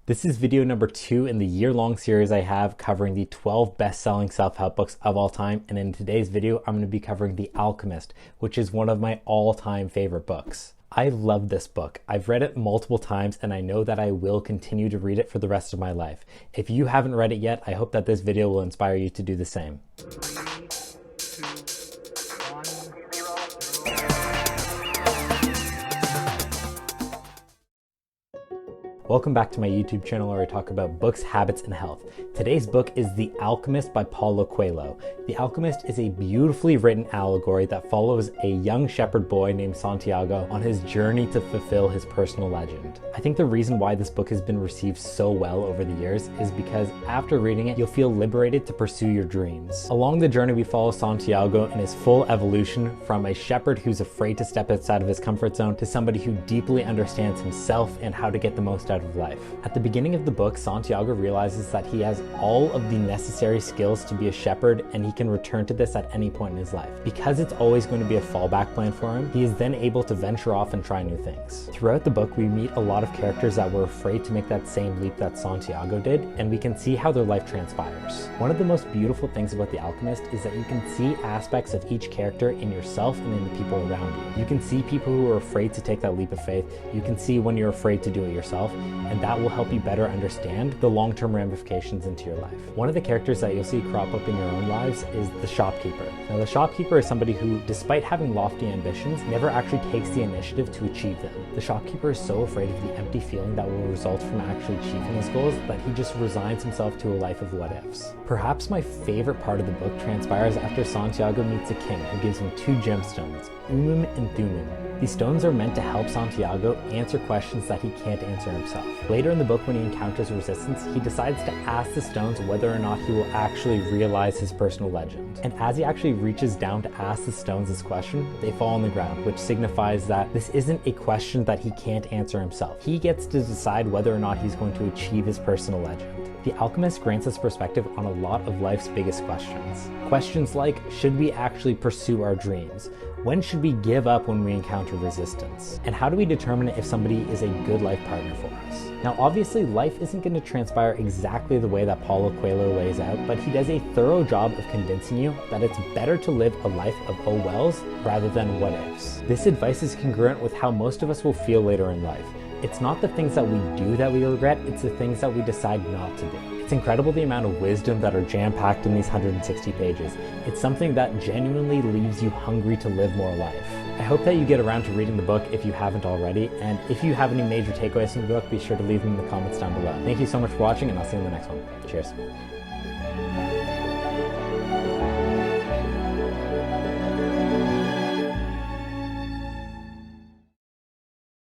This is video number 2 in the year-long series I have covering the 12 best-selling self-help books of all time, and in today's video I'm going to be covering The Alchemist, which is one of my all-time favorite books. I love this book. I've read it multiple times and I know that I will continue to read it for the rest of my life. If you haven't read it yet, I hope that this video will inspire you to do the same. Welcome back to my YouTube channel where I talk about books, habits, and health. Today's book is The Alchemist by Paulo Coelho. The Alchemist is a beautifully written allegory that follows a young shepherd boy named Santiago on his journey to fulfill his personal legend. I think the reason why this book has been received so well over the years is because after reading it, you'll feel liberated to pursue your dreams. Along the journey, we follow Santiago in his full evolution from a shepherd who's afraid to step outside of his comfort zone to somebody who deeply understands himself and how to get the most out of life. At the beginning of the book, Santiago realizes that he has all of the necessary skills to be a shepherd and he can return to this at any point in his life. Because it's always going to be a fallback plan for him, he is then able to venture off and try new things. Throughout the book, we meet a lot of characters that were afraid to make that same leap that Santiago did, and we can see how their life transpires. One of the most beautiful things about The Alchemist is that you can see aspects of each character in yourself and in the people around you. You can see people who are afraid to take that leap of faith. You can see when you're afraid to do it yourself, and that will help you better understand the long-term ramifications into your life. One of the characters that you'll see crop up in your own lives is the shopkeeper. Now, the shopkeeper is somebody who, despite having lofty ambitions, never actually takes the initiative to achieve them. The shopkeeper is so afraid of the empty feeling that will result from actually achieving his goals that he just resigns himself to a life of what-ifs. Perhaps my favorite part of the book transpires after Santiago meets a king who gives him 2 gemstones, Umum and Thummim. These stones are meant to help Santiago answer questions that he can't answer himself. Later in the book, when he encounters resistance, he decides to ask the stones whether or not he will actually realize his personal legend. And as he actually reaches down to ask the stones this question, they fall on the ground, which signifies that this isn't a question that he can't answer himself. He gets to decide whether or not he's going to achieve his personal legend. The Alchemist grants us perspective on a lot of life's biggest questions. Questions like, should we actually pursue our dreams? When should we give up when we encounter resistance? And how do we determine if somebody is a good life partner for us? Now, obviously, life isn't going to transpire exactly the way that Paulo Coelho lays out, but he does a thorough job of convincing you that it's better to live a life of oh wells rather than what ifs. This advice is congruent with how most of us will feel later in life. It's not the things that we do that we regret, it's the things that we decide not to do. It's incredible the amount of wisdom that are jam-packed in these 160 pages. It's something that genuinely leaves you hungry to live more life. I hope that you get around to reading the book if you haven't already, and if you have any major takeaways from the book, be sure to leave them in the comments down below. Thank you so much for watching, and I'll see you in the next one. Cheers.